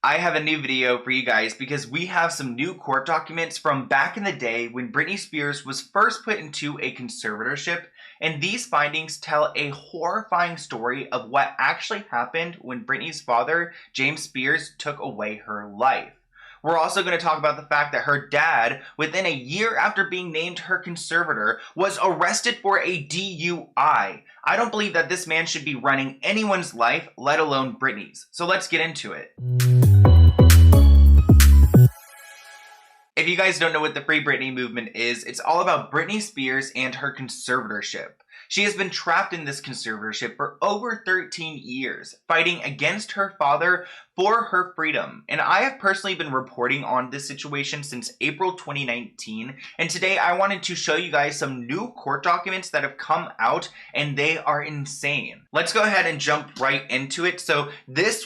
I have a new video for you guys because we have some new court documents from back in the day when Britney Spears was first put into a conservatorship, and these findings tell a horrifying story of what actually happened when Britney's father, James Spears, took away her life. We're also going to talk about the fact that her dad, within a year after being named her conservator, was arrested for a DUI. I don't believe that this man should be running anyone's life, let alone Britney's. So let's get into it. If you guys don't know what the Free Britney movement is, it's all about Britney Spears and her conservatorship. She has been trapped in this conservatorship for over 13 years, fighting against her father for her freedom. And I have personally been reporting on this situation since April 2019. And today I wanted to show you guys some new court documents that have come out, and they are insane. Let's go ahead and jump right into it. So this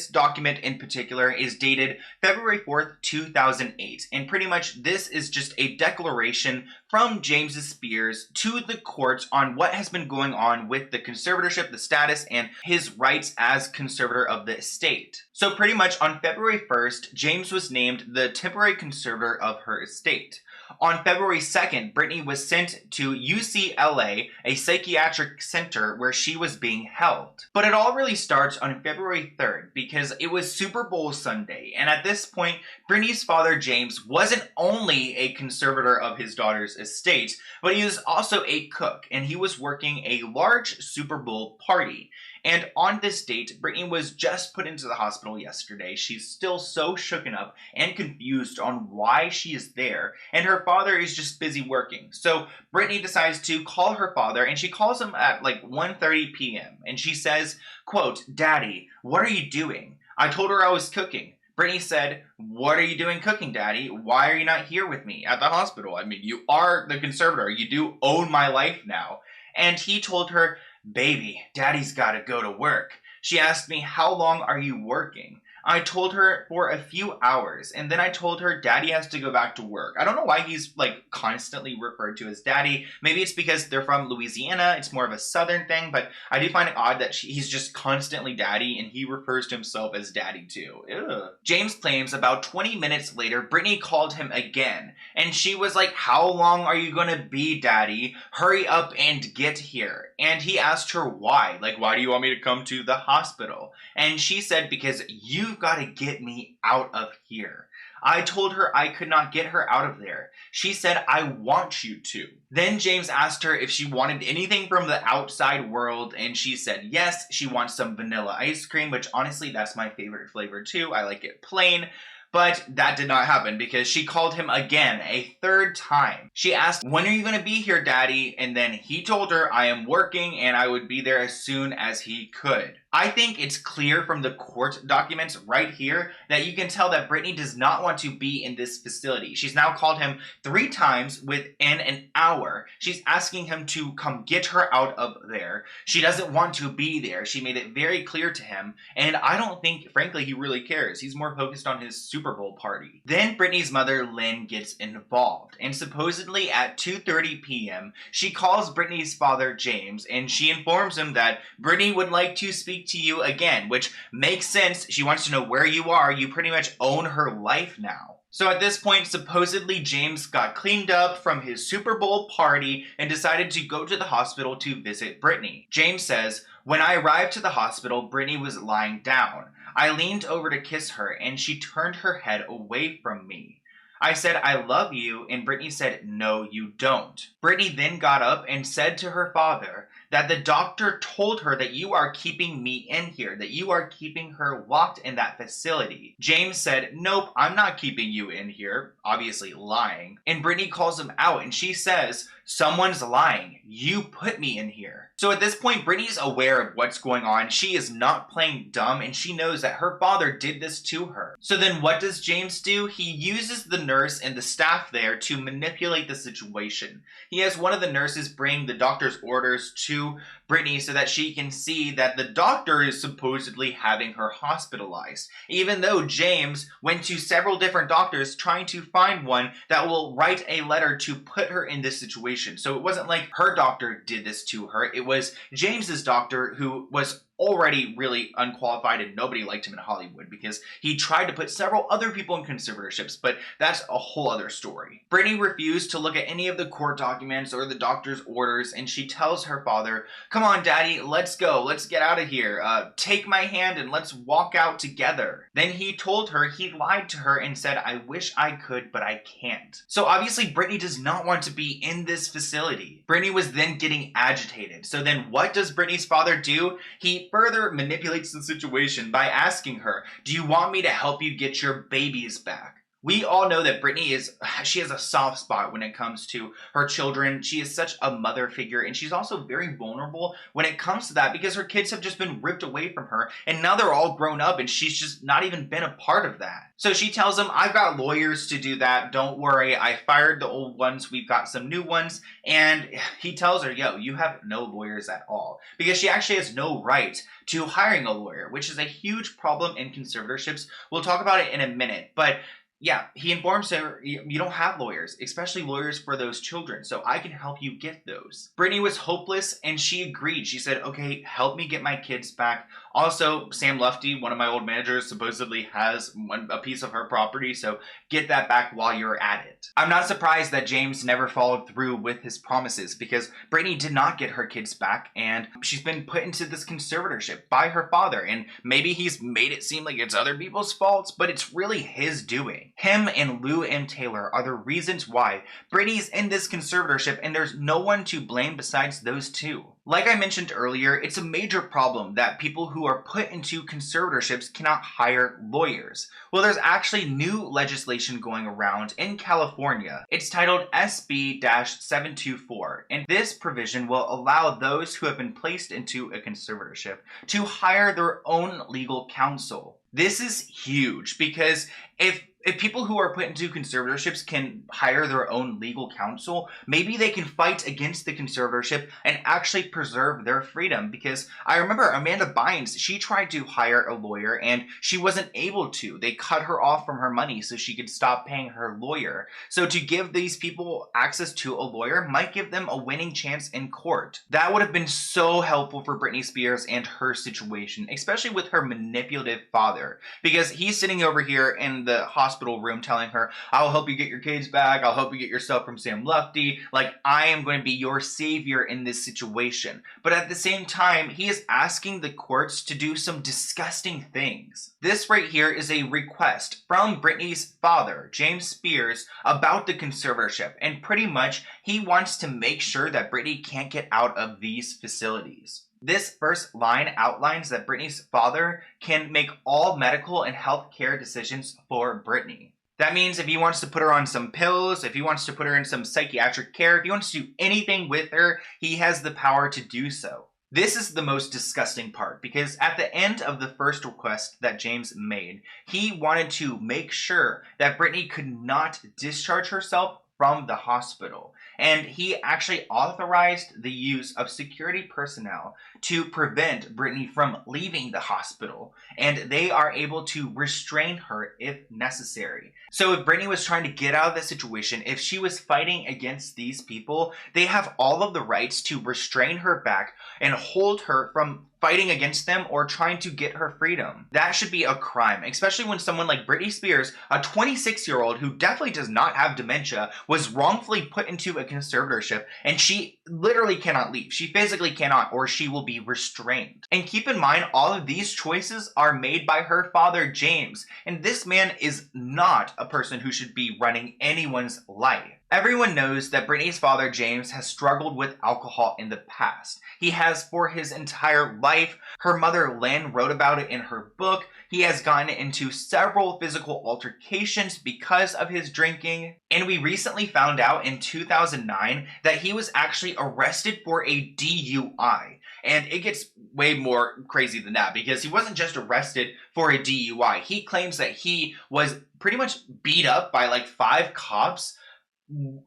document in particular is dated February 4th, 2008. And pretty much this is just a declaration from James Spears to the courts on what has been going on with the conservatorship, the status, and his rights as conservator of the estate. So pretty much on February 1st, James was named the temporary conservator of her estate. On February 2nd, Britney was sent to UCLA, a psychiatric center where she was being held. But it all really starts on February 3rd because it was Super Bowl Sunday, and at this point, Britney's father James wasn't only a conservator of his daughter's estate, but he was also a cook, and he was working a large Super Bowl party. And on this date, Britney was just put into the hospital yesterday. She's still so shooken up and confused on why she is there, and her father is just busy working. So Britney decides to call her father, and she calls him at like 1:30 p.m. and she says, quote, "Daddy, what are you doing?" I told her I was cooking. Britney said, "What are you doing cooking, Daddy? Why are you not here with me at the hospital? I mean, you are the conservator. You do own my life now." And he told her, "Baby, Daddy's gotta go to work." She asked me, "How long are you working?" I told her for a few hours, and then I told her Daddy has to go back to work. I don't know why he's like constantly referred to as Daddy. Maybe it's because they're from Louisiana. It's more of a Southern thing, but I do find it odd that he's just constantly Daddy, and he refers to himself as Daddy too. Ew. James claims about 20 minutes later, Britney called him again, and she was like, "How long are you gonna be, Daddy? Hurry up and get here." And he asked her why. Like, "Why do you want me to come to the hospital?" And she said, "Because you've got to get me out of here." I told her I could not get her out of there. She said, "I want you to." Then James asked her if she wanted anything from the outside world, and she said yes, she wants some vanilla ice cream, which honestly, that's my favorite flavor too. I like it plain. But that did not happen because she called him again a third time. She asked, "When are you going to be here, Daddy?" And then he told her, "I am working and I would be there as soon as he could." I think it's clear from the court documents right here that you can tell that Britney does not want to be in this facility. She's now called him 3 times within an hour. She's asking him to come get her out of there. She doesn't want to be there. She made it very clear to him, and I don't think, frankly, he really cares. He's more focused on his Super Bowl party. Then Britney's mother, Lynn, gets involved, and supposedly at 2:30 p.m., she calls Britney's father, James, and she informs him that Britney would like to speak to you again, which makes sense. She wants to know where you are. You pretty much own her life now. So at this point, supposedly James got cleaned up from his Super Bowl party and decided to go to the hospital to visit Britney. James says, "When I arrived to the hospital, Britney was lying down. I leaned over to kiss her and she turned her head away from me. I said, 'I love you,' and Britney said, 'No, you don't.' Britney then got up and said to her father that the doctor told her that you are keeping me in here, that you are keeping her locked in that facility. James said, 'Nope, I'm not keeping you in here,' obviously lying. And Britney calls him out and she says, 'Someone's lying. You put me in here.' So at this point, Britney's aware of what's going on. She is not playing dumb, and she knows that her father did this to her. So then what does James do? He uses the nurse and the staff there to manipulate the situation. He has one of the nurses bring the doctor's orders to Britney so that she can see that the doctor is supposedly having her hospitalized, even though James went to several different doctors trying to find one that will write a letter to put her in this situation. So it wasn't like her doctor did this to her. It was James's doctor who was already really unqualified and nobody liked him in Hollywood because he tried to put several other people in conservatorships, but that's a whole other story. Britney refused to look at any of the court documents or the doctor's orders, and she tells her father, "Come on, Daddy, let's go. Let's get out of here. Take my hand and let's walk out together." Then he told her he lied to her and said, "I wish I could, but I can't." So obviously Britney does not want to be in this facility. Britney was then getting agitated. So then what does Britney's father do? He further manipulates the situation by asking her, "Do you want me to help you get your babies back?" We all know that Britney she has a soft spot when it comes to her children. She is such a mother figure, and she's also very vulnerable when it comes to that because her kids have just been ripped away from her, and now they're all grown up, and she's just not even been a part of that. So she tells him, "I've got lawyers to do that. Don't worry. I fired the old ones. We've got some new ones." And he tells her, "Yo, you have no lawyers at all," because she actually has no right to hiring a lawyer, which is a huge problem in conservatorships. We'll talk about it in a minute, but yeah, he informs her, "You don't have lawyers, especially lawyers for those children, so I can help you get those." Britney was hopeless, and she agreed. She said, "Okay, help me get my kids back." Also, Sam Lufty, one of my old managers, supposedly has a piece of her property, so get that back while you're at it. I'm not surprised that James never followed through with his promises because Britney did not get her kids back, and she's been put into this conservatorship by her father, and maybe he's made it seem like it's other people's faults, but it's really his doing. Him and Lou and Taylor are the reasons why Britney's in this conservatorship, and there's no one to blame besides those two. Like I mentioned earlier, it's a major problem that people who are put into conservatorships cannot hire lawyers. Well, there's actually new legislation going around in California. It's titled SB-724, and this provision will allow those who have been placed into a conservatorship to hire their own legal counsel. This is huge because if people who are put into conservatorships can hire their own legal counsel, maybe they can fight against the conservatorship and actually preserve their freedom. Because I remember Amanda Bynes, she tried to hire a lawyer and she wasn't able to. They cut her off from her money so she could stop paying her lawyer. So to give these people access to a lawyer might give them a winning chance in court. That would have been so helpful for Britney Spears and her situation, especially with her manipulative father. Because he's sitting over here in the hospital room telling her, "I'll help you get your kids back. I'll help you get yourself from Sam Lufty. Like, I am going to be your savior in this situation." But at the same time, he is asking the courts to do some disgusting things. This right here is a request from Britney's father, James Spears, about the conservatorship. And pretty much, he wants to make sure that Britney can't get out of these facilities. This first line outlines that Britney's father can make all medical and health care decisions for Britney. That means if he wants to put her on some pills, if he wants to put her in some psychiatric care, if he wants to do anything with her, he has the power to do so. This is the most disgusting part because at the end of the first request that James made, he wanted to make sure that Britney could not discharge herself from the hospital. And he actually authorized the use of security personnel to prevent Britney from leaving the hospital. And they are able to restrain her if necessary. So if Britney was trying to get out of the situation, if she was fighting against these people, they have all of the rights to restrain her back and hold her from fighting against them or trying to get her freedom. That should be a crime, especially when someone like Britney Spears, a 26-year-old who definitely does not have dementia, was wrongfully put into a conservatorship, and she literally cannot leave. She physically cannot, or she will be restrained. And keep in mind, all of these choices are made by her father, James, and this man is not a person who should be running anyone's life. Everyone knows that Britney's father, James, has struggled with alcohol in the past. He has for his entire life. Her mother, Lynn, wrote about it in her book. He has gotten into several physical altercations because of his drinking. And we recently found out in 2009 that he was actually arrested for a DUI. And it gets way more crazy than that because he wasn't just arrested for a DUI. He claims that he was pretty much beat up by like 5 cops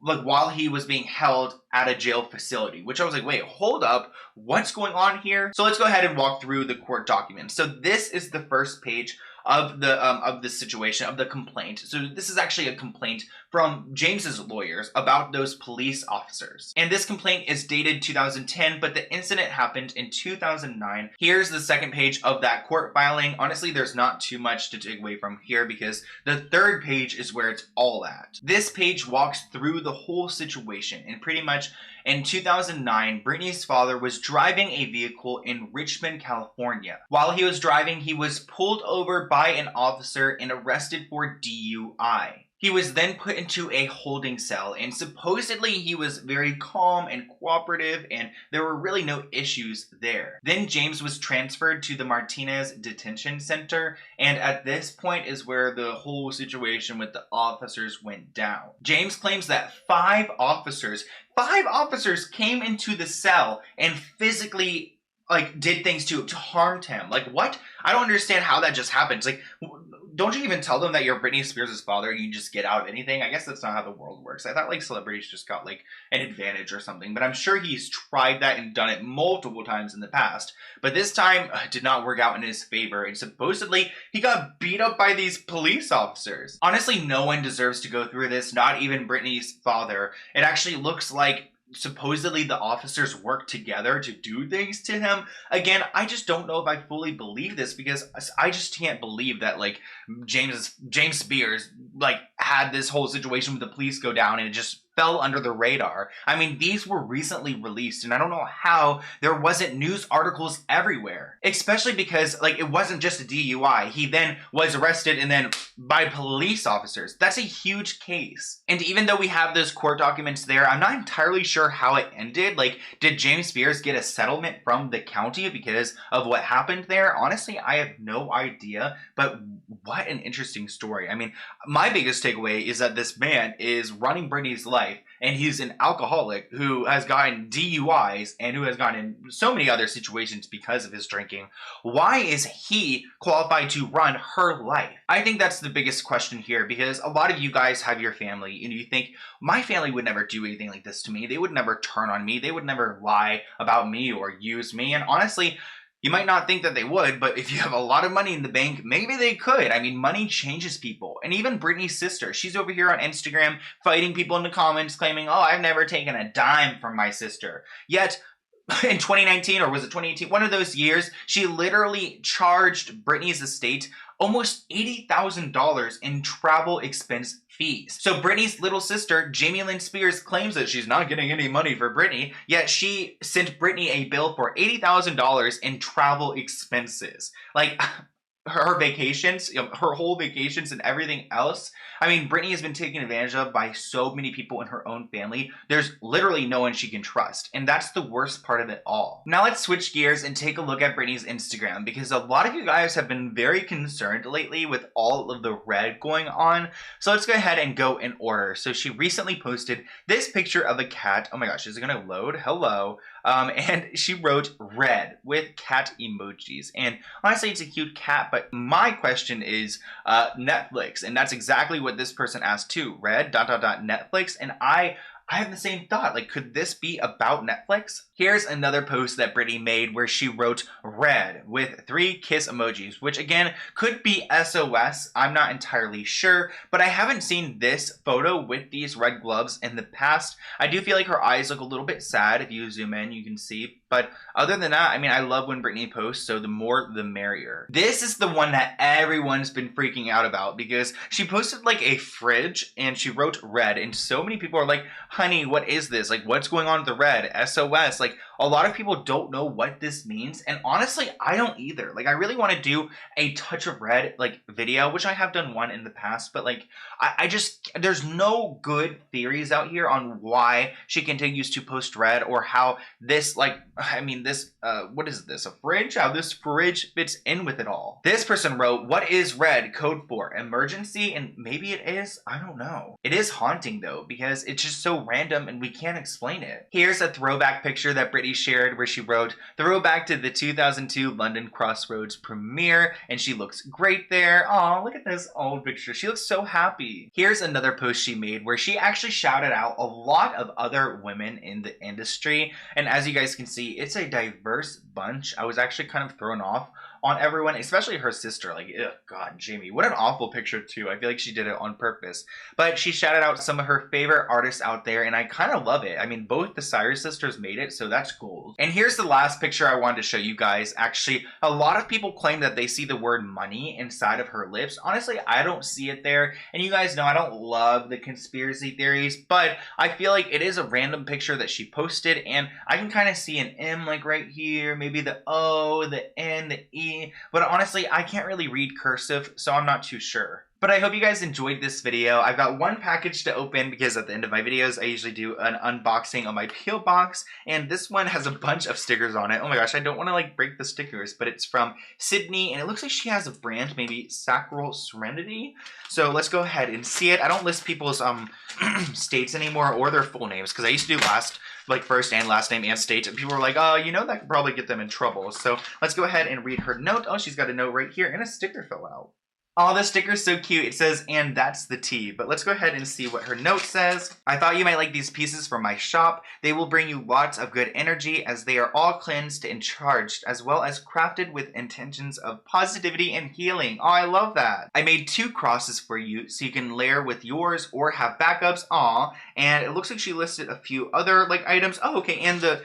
like while he was being held at a jail facility, which I was like, wait, hold up, what's going on here? So let's go ahead and walk through the court documents. So this is the first page of the situation, of the complaint. So this is actually a complaint from James's lawyers about those police officers. And this complaint is dated 2010, but the incident happened in 2009. Here's the second page of that court filing. Honestly, there's not too much to take away from here because the third page is where it's all at. This page walks through the whole situation, and pretty much in 2009, Britney's father was driving a vehicle in Richmond, California. While he was driving, he was pulled over by an officer and arrested for DUI. He was then put into a holding cell, and supposedly he was very calm and cooperative, and there were really no issues there. Then James was transferred to the Martinez Detention Center, and at this point is where the whole situation with the officers went down. James claims that five officers came into the cell and physically did things to harm him. Like, what? I don't understand how that just happens. Like, don't you even tell them that you're Britney Spears' father and you just get out of anything? I guess that's not how the world works. I thought celebrities just got an advantage or something, but I'm sure he's tried that and done it multiple times in the past. But this time did not work out in his favor, and supposedly he got beat up by these police officers. Honestly, no one deserves to go through this, not even Britney's father. It actually looks like supposedly the officers worked together to do things to him. Again, I just don't know if I fully believe this because I just can't believe that James Spears had this whole situation with the police go down and it just fell under the radar. I mean, these were recently released, and I don't know how there wasn't news articles everywhere. Especially because, it wasn't just a DUI. He then was arrested and then by police officers. That's a huge case. And even though we have those court documents there, I'm not entirely sure how it ended. Did James Spears get a settlement from the county because of what happened there? Honestly, I have no idea, but what an interesting story. I mean, my biggest takeaway is that this man is running Britney's life, and he's an alcoholic who has gotten DUIs and who has gotten in so many other situations because of his drinking. Why is he qualified to run her life? I think that's the biggest question here, because a lot of you guys have your family and you think, my family would never do anything like this to me. They would never turn on me. They would never lie about me or use me. And honestly, you might not think that they would, but if you have a lot of money in the bank, maybe they could. I mean, money changes people. And even Britney's sister, she's over here on Instagram fighting people in the comments claiming, oh, I've never taken a dime from my sister. Yet, in 2019, or was it 2018, one of those years, she literally charged Britney's estate almost $80,000 in travel expense fees. So Britney's little sister, Jamie Lynn Spears, claims that she's not getting any money for Britney, yet she sent Britney a bill for $80,000 in travel expenses. Her vacations, her whole vacations and everything else. I mean, Britney has been taken advantage of by so many people in her own family. There's literally no one she can trust. And that's the worst part of it all. Now let's switch gears and take a look at Britney's Instagram, because a lot of you guys have been very concerned lately with all of the red going on. So let's go ahead and go in order. So she recently posted this picture of a cat. Oh my gosh, is it gonna load? Hello. And she wrote red with cat emojis. And honestly, it's a cute cat, but my question is Netflix. And that's exactly what this person asked too. Red ... Netflix. And I have the same thought. Could this be about Netflix? Here's another post that Britney made where she wrote red with 3 kiss emojis, which again could be SOS. I'm not entirely sure, but I haven't seen this photo with these red gloves in the past. I do feel like her eyes look a little bit sad. If you zoom in, you can see. But other than that, I mean, I love when Britney posts, so the more the merrier. This is the one that everyone's been freaking out about because she posted a fridge and she wrote red, and so many people are like, honey, what is this? What's going on with the red? SOS. A lot of people don't know what this means, and honestly, I don't either. I really want to do a touch of red video, which I have done one in the past, but I just, there's no good theories out here on why she continues to post red, or how this what is this, a fridge? How this fridge fits in with it all. This person wrote, what is red code for? Emergency? And maybe it is, I don't know. It is haunting though, because it's just so random and we can't explain it. Here's a throwback picture that Britney shared where she wrote, throwback to the 2002 London Crossroads premiere, and she looks great there. Aw, look at this old picture. She looks so happy. Here's another post she made where she actually shouted out a lot of other women in the industry, and as you guys can see, it's a diverse bunch. I was actually kind of thrown off on everyone, especially her sister. Like, ugh, God, Jamie, what an awful picture too. I feel like she did it on purpose. But she shouted out some of her favorite artists out there, and I kind of love it. I mean, both the Cyrus sisters made it, so that's cool. And here's the last picture I wanted to show you guys. Actually, a lot of people claim that they see the word money inside of her lips. Honestly, I don't see it there. And you guys know I don't love the conspiracy theories, but I feel like it is a random picture that she posted, and I can kind of see an M like right here, maybe the O, the N, the E, but honestly, I can't really read cursive, so I'm not too sure. But I hope you guys enjoyed this video. I've got one package to open because at the end of my videos, I usually do an unboxing of my P.O. box, and this one has a bunch of stickers on it. Oh my gosh, I don't want to like break the stickers, but it's from Sydney, and it looks like she has a brand, maybe Sacral Serenity. So let's go ahead and see it. I don't list people's states anymore or their full names because I used to do first and last name and state, and people were like, oh, you know, that could probably get them in trouble. So let's go ahead and read her note. Oh, she's got a note right here, and a sticker fell out. Oh, this sticker's so cute. It says, and that's the tea. But let's go ahead and see what her note says. I thought you might like these pieces from my shop. They will bring you lots of good energy as they are all cleansed and charged, as well as crafted with intentions of positivity and healing. Oh, I love that. I made 2 crosses for you so you can layer with yours or have backups. Aw, and it looks like she listed a few other like items. Oh, okay, and the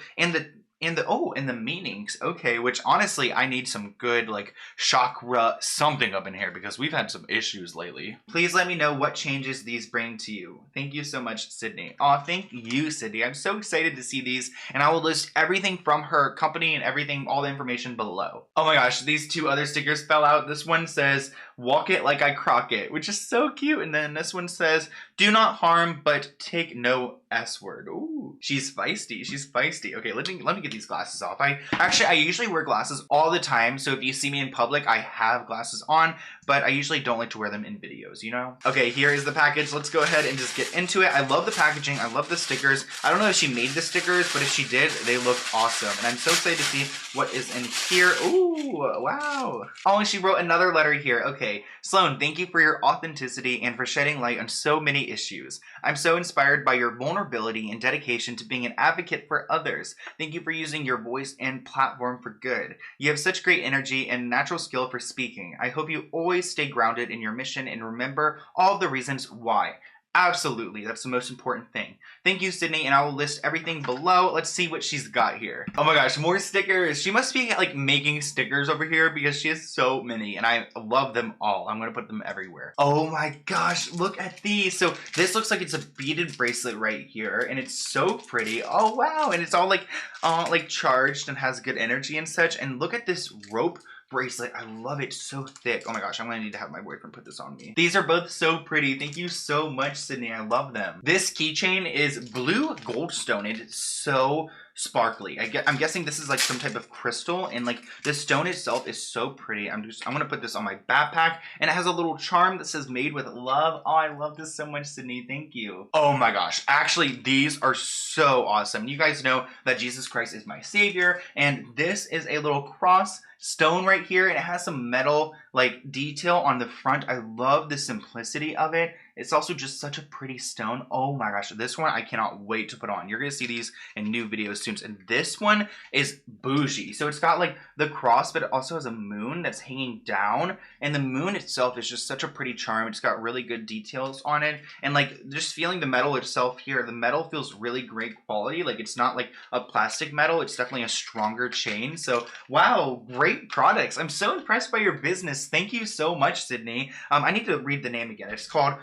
meanings, okay, which honestly I need some good like chakra something up in here because we've had some issues lately. Please let me know what changes these bring to you. Thank you so much, Sydney. Oh, thank you, Sydney. I'm so excited to see these, and I will list everything from her company and everything, all the information below. Oh my gosh, these 2 other stickers fell out. This one says, walk it like I crock it, which is so cute. And then this one says, do not harm, but take no S word. Ooh, she's feisty. She's feisty. Okay, let me get these glasses off. I usually wear glasses all the time, so if you see me in public, I have glasses on, but I usually don't like to wear them in videos, you know? Okay, here is the package. Let's go ahead and just get into it. I love the packaging. I love the stickers. I don't know if she made the stickers, but if she did, they look awesome. And I'm so excited to see what is in here. Ooh, wow. Oh, and she wrote another letter here. Okay, Sloan, thank you for your authenticity and for shedding light on so many issues. I'm so inspired by your vulnerability and dedication to being an advocate for others. Thank you for using your voice and platform for good. You have such great energy and natural skill for speaking. I hope you always stay grounded in your mission and remember all of the reasons why. Absolutely, that's the most important thing. Thank you, Sydney, and I will list everything below. Let's see what she's got here. Oh my gosh, more stickers. She must be like making stickers over here because she has so many, and I love them all. I'm gonna put them everywhere. Oh my gosh, look at these. So this looks like it's a beaded bracelet right here, and it's so pretty. Oh wow, and it's all like charged and has good energy and such. And look at this rope bracelet. I love it, so thick. Oh my gosh, I'm gonna need to have my boyfriend put this on me. These are both so pretty. Thank you so much, Sydney. I love them. This keychain is blue goldstone. It's so sparkly. I'm guessing this is like some type of crystal, and like the stone itself is so pretty. I'm gonna put this on my backpack, and it has a little charm that says made with love. Oh, I love this so much, Sydney. Thank you. Oh my gosh, actually these are so awesome. You guys know that Jesus Christ is my savior, and this is a little cross stone right here, and it has some metal like detail on the front. I love the simplicity of it. It's also just such a pretty stone. Oh my gosh, this one I cannot wait to put on. You're gonna see these in new videos soon. And this one is bougie. So it's got like the cross, but it also has a moon that's hanging down. And the moon itself is just such a pretty charm. It's got really good details on it. And like just feeling the metal itself here, the metal feels really great quality. Like it's not like a plastic metal. It's definitely a stronger chain. So wow, great products. I'm so impressed by your business. Thank you so much, Sydney. I need to read the name again. It's called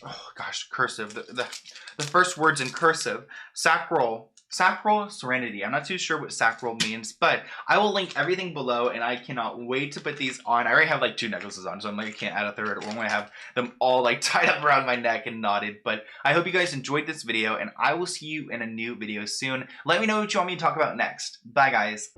oh gosh, cursive. The first words in cursive. Sacral Serenity. I'm not too sure what sacral means, but I will link everything below, and I cannot wait to put these on. I already have like 2 necklaces on, so I'm like, I can't add a third, or I'm gonna have them all like tied up around my neck and knotted. But I hope you guys enjoyed this video, and I will see you in a new video soon. Let me know what you want me to talk about next. Bye, guys.